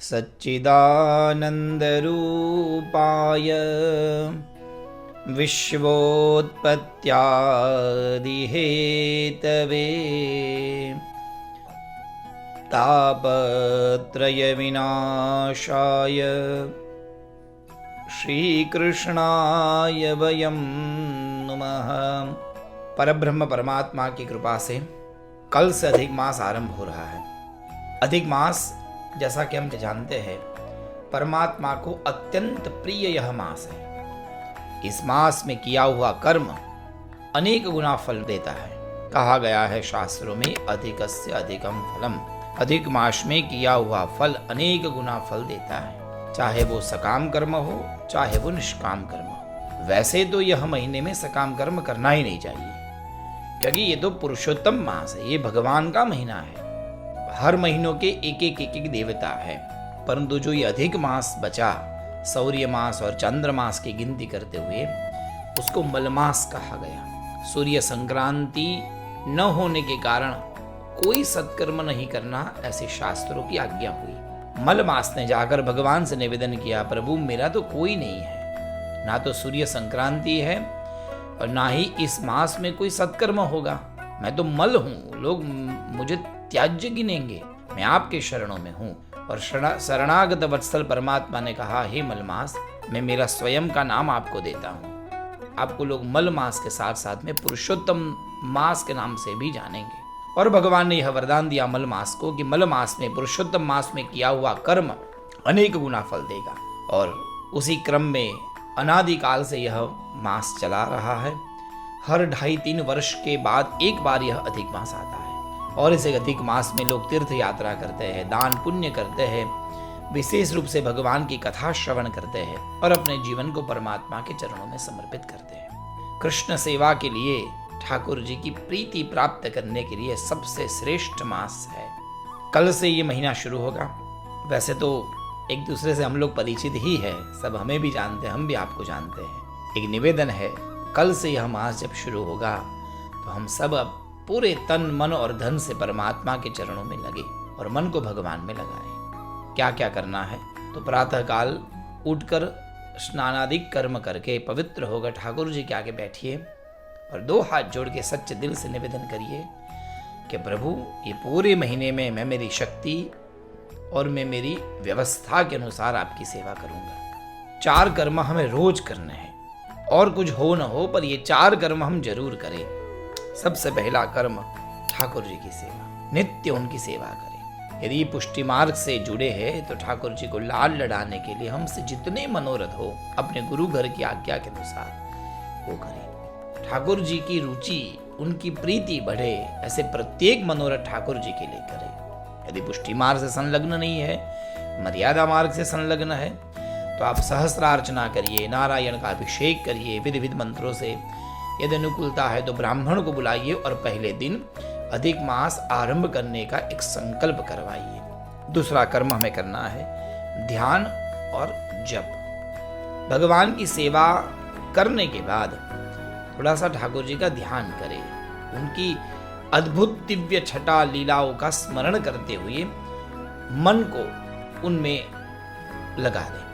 सच्चिदानन्दरूपाय विश्वोत्पत्त्यादिहेतवे तापत्रयविनाशाय श्रीकृष्णाय वयं नमः। परब्रह्म परमात्मा की कृपा से कल से अधिक मास आरंभ हो रहा है। अधिक मास जैसा कि हम जानते हैं परमात्मा को अत्यंत प्रिय यह मास है। इस मास में किया हुआ कर्म अनेक गुना फल देता है। कहा गया है शास्त्रों में अधिकस्य अधिकम फलम। अधिक मास में किया हुआ फल अनेक गुना फल देता है, चाहे वो सकाम कर्म हो चाहे वो निष्काम कर्म हो। वैसे तो यह महीने में सकाम कर्म करना ही नहीं चाहिए, क्योंकि ये तो पुरुषोत्तम मास है, ये भगवान का महीना है। हर महीनों के एक एक देवता है, परंतु जो ये अधिक मास बचा, सौर्य मास और चंद्र मास की गिनती करते हुए उसको मलमास कहा गया। सूर्य संक्रांति न होने के कारण कोई सत्कर्म नहीं करना, ऐसे शास्त्रों की आज्ञा हुई। मलमास ने जाकर भगवान से निवेदन किया, प्रभु मेरा तो कोई नहीं है, ना तो सूर्य संक्रांति है और ना ही इस मास में कोई सत्कर्म होगा। मैं तो मल हूँ, लोग मुझे त्याज्य गिनेंगे। मैं आपके शरणों में हूँ। और शरणागत वत्सल परमात्मा ने कहा, हे मलमास, मैं मेरा स्वयं का नाम आपको देता हूँ। आपको लोग मल मास के साथ साथ में पुरुषोत्तम मास के नाम से भी जानेंगे। और भगवान ने यह वरदान दिया मल मास को कि मल मास में, पुरुषोत्तम मास में किया हुआ कर्म अनेक गुना फल देगा। और उसी क्रम में अनादिकाल से यह मास चला रहा है। हर 2.5-3 वर्ष के बाद एक बार यह अधिक मास आता है। और इस अधिक मास में लोग तीर्थ यात्रा करते हैं, दान पुण्य करते हैं, विशेष रूप से भगवान की कथा श्रवण करते हैं और अपने जीवन को परमात्मा के चरणों में समर्पित करते हैं। कृष्ण सेवा के लिए, ठाकुर जी की प्रीति प्राप्त करने के लिए सबसे श्रेष्ठ मास है। कल से ये महीना शुरू होगा। वैसे तो एक दूसरे से हम लोग परिचित ही है, सब हमें भी जानते हैं, हम भी आपको जानते हैं। एक निवेदन है, कल से यह मास जब शुरू होगा तो हम सब अब पूरे तन मन और धन से परमात्मा के चरणों में लगे और मन को भगवान में लगाए। क्या क्या करना है? तो प्रातःकाल उठकर स्नानादिक कर्म करके पवित्र होकर ठाकुर जी के आगे बैठिए और 2 हाथ जोड़ के सच्चे दिल से निवेदन करिए कि प्रभु, ये पूरे महीने में मैं मेरी शक्ति और मैं मेरी व्यवस्था के अनुसार आपकी सेवा करूंगा। 4 कर्म हमें रोज करने हैं, और कुछ हो न हो पर ये 4 कर्म हम जरूर करें। सबसे पहला कर्म ठाकुर जी की सेवा, नित्य उनकी सेवा करें। यदि पुष्टि मार्ग से जुड़े हैं तो ठाकुर जी को लाल लड़ाने के लिए हमसे जितने मनोरथ हो अपने गुरु घर की आज्ञा के अनुसार वो करें। ठाकुर जी की रुचि, उनकी प्रीति बढ़े, ऐसे प्रत्येक मनोरथ ठाकुर जी के लिए करें। यदि पुष्टि मार्ग से संलग्न नहीं है, मर्यादा मार्ग से संलग्न है, तो आप सहस्रार्चना करिए, नारायण का अभिषेक करिए विधि विध मंत्रों से। यदि अनुकूलता है तो ब्राह्मण को बुलाइए और पहले दिन अधिक मास आरंभ करने का एक संकल्प करवाइए। दूसरा कर्म हमें करना है ध्यान और जप। भगवान की सेवा करने के बाद थोड़ा सा ठाकुर जी का ध्यान करें, उनकी अद्भुत दिव्य छटा लीलाओं का स्मरण करते हुए मन को उनमें लगा दें।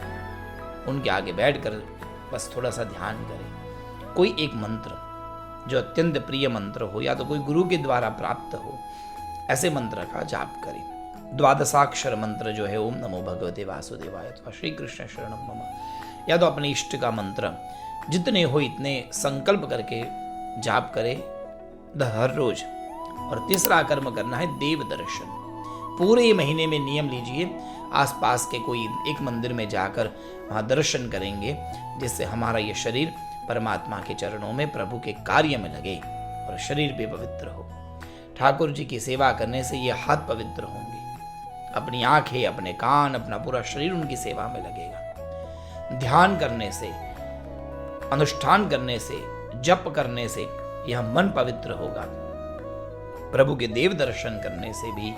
उनके आगे बैठकर बस थोड़ा सा ध्यान करें। कोई एक मंत्र जो अत्यंत प्रिय मंत्र हो, या तो कोई गुरु के द्वारा प्राप्त हो, ऐसे मंत्र का जाप करें। 12 मंत्र जो है ओम नमो भगवते वासुदेवाय अथवा श्री कृष्ण शरणम मम, या तो अपने इष्ट का मंत्र जितने हो इतने संकल्प करके जाप करें हर रोज। और तीसरा कर्म करना है देव दर्शन। पूरे महीने में नियम लीजिए, आसपास के कोई एक मंदिर में जाकर वहाँ दर्शन करेंगे, जिससे हमारा ये शरीर परमात्मा के चरणों में प्रभु के कार्य में लगे और शरीर भी पवित्र हो। ठाकुर जी की सेवा करने से ये हाथ पवित्र होंगे, अपनी आंखें, अपने कान, अपना पूरा शरीर उनकी सेवा में लगेगा। ध्यान करने से, अनुष्ठान करने से, जप करने से यह मन पवित्र होगा। प्रभु के देव दर्शन करने से भी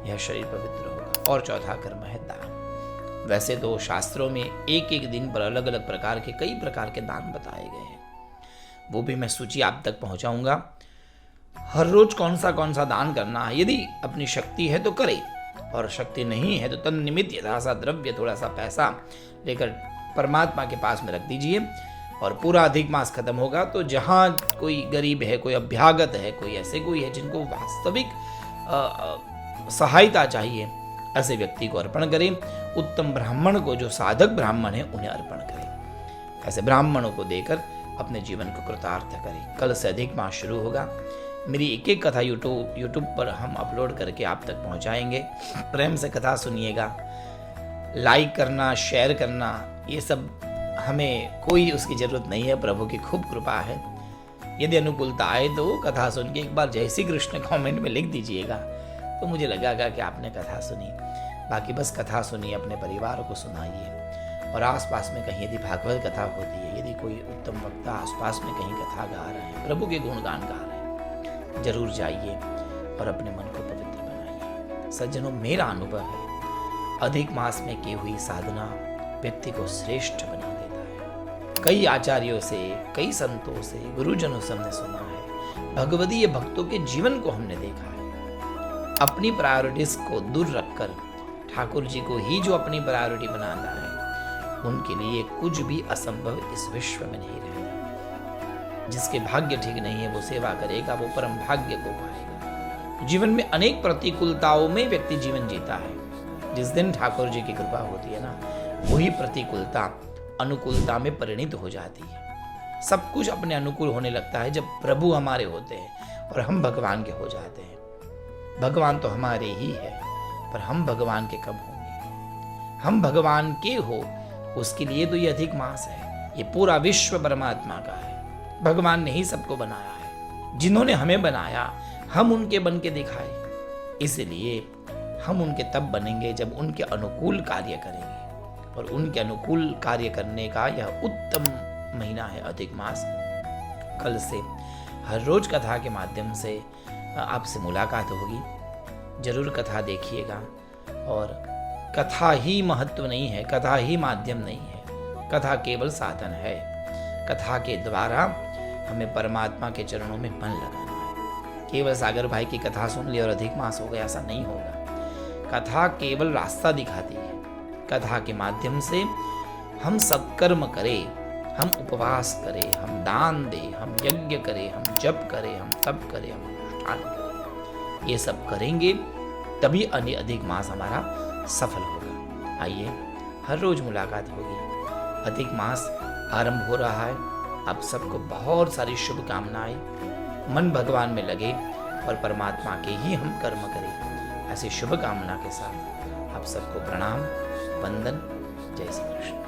यह शरीर पवित्र होगा। और चौथा कर्म है दान। वैसे तो शास्त्रों में एक एक दिन पर अलग अलग प्रकार के कई प्रकार के दान बताए गए हैं, वो भी मैं सूची आप तक पहुंचाऊंगा। हर रोज कौन सा दान करना है, यदि अपनी शक्ति है तो करे, और शक्ति नहीं है तो तन निमित्त यथा सा द्रव्य, थोड़ा सा पैसा लेकर परमात्मा के पास में रख दीजिए और पूरा अधिक मास खत्म होगा तो जहाँ कोई गरीब है, कोई अभ्यागत है, कोई ऐसे कोई है जिनको वास्तविक सहायता चाहिए, ऐसे व्यक्ति को अर्पण करें। उत्तम ब्राह्मण को, जो साधक ब्राह्मण है, उन्हें अर्पण करें। ऐसे ब्राह्मणों को देकर अपने जीवन को कृतार्थ करें। कल से अधिक मास शुरू होगा। मेरी एक एक कथा यूट्यूब पर हम अपलोड करके आप तक पहुंचाएंगे। प्रेम से कथा सुनिएगा। लाइक करना, शेयर करना, ये सब हमें कोई उसकी जरूरत नहीं है, प्रभु की खूब कृपा है। यदि अनुकूलता आए तो कथा सुन के एक बार जय श्री कृष्ण कमेंट में लिख दीजिएगा तो मुझे लगेगा कि आपने कथा सुनी। बाकी बस कथा सुनिए, अपने परिवार को सुनाइए और आसपास में कहीं यदि भागवत कथा होती है, यदि कोई उत्तम वक्ता आसपास में कहीं कथा गा रहे हैं, प्रभु के गुणगान गा रहे हैं, जरूर जाइए और अपने मन को पवित्र बनाइए। सज्जनों, मेरा अनुभव है अधिक मास में की हुई साधना व्यक्ति को श्रेष्ठ बना देता है। कई आचार्यों से, कई संतों से, गुरुजनों से हमने सुना है, भगवदीय भक्तों के जीवन को हमने देखा है। अपनी प्रायोरिटीज को दूर रखकर ठाकुर जी को ही जो अपनी प्रायोरिटी बनाता है, उनके लिए कुछ भी असंभव इस विश्व में नहीं रहता। जिसके भाग्य ठीक नहीं है वो सेवा करेगा, वो परम भाग्य को पाएगा। जीवन में अनेक प्रतिकूलताओं में व्यक्ति जीवन जीता है। जिस दिन ठाकुर जी की कृपा होती है ना, वही प्रतिकूलता अनुकूलता में परिणित हो जाती है। सब कुछ अपने अनुकूल होने लगता है जब प्रभु हमारे होते हैं और हम भगवान के हो जाते हैं। भगवान तो हमारे ही है, पर हम भगवान के कब होंगे? हम भगवान के हो, उसके लिए तो ये अधिक मास है। ये पूरा विश्व परमात्मा का है। भगवान ने ही सबको बनाया है। जिन्होंने हमें बनाया, हम उनके बन के दिखाए। इसलिए हम उनके तब बनेंगे जब उनके अनुकूल कार्य करेंगे। और उनके अनुकूल कार्य करने का यह उत्तम महीना है अधिक मास। कल से हर रोज कथा के माध्यम से आपसे मुलाकात होगी। जरूर कथा देखिएगा। और कथा ही महत्व नहीं है, कथा ही माध्यम नहीं है, कथा केवल साधन है। कथा के द्वारा हमें परमात्मा के चरणों में मन लगाना है। केवल सागर भाई की कथा सुन ली और अधिक मास हो गया, ऐसा नहीं होगा। कथा केवल रास्ता दिखाती है। कथा के माध्यम से हम सत्कर्म करें, हम उपवास करें, हम दान दें, हम यज्ञ करें, हम जप करें, हम तप करें, हम अनुष्ठान करें। ये सब करेंगे तभी अधिक मास हमारा सफल होगा। आइए, हर रोज मुलाकात होगी। अधिक मास आरंभ हो रहा है। आप सबको बहुत सारी शुभकामनाएं। मन भगवान में लगे और परमात्मा के ही हम कर्म करें, ऐसी शुभकामना के साथ आप सबको प्रणाम, वंदन, जय श्री कृष्ण।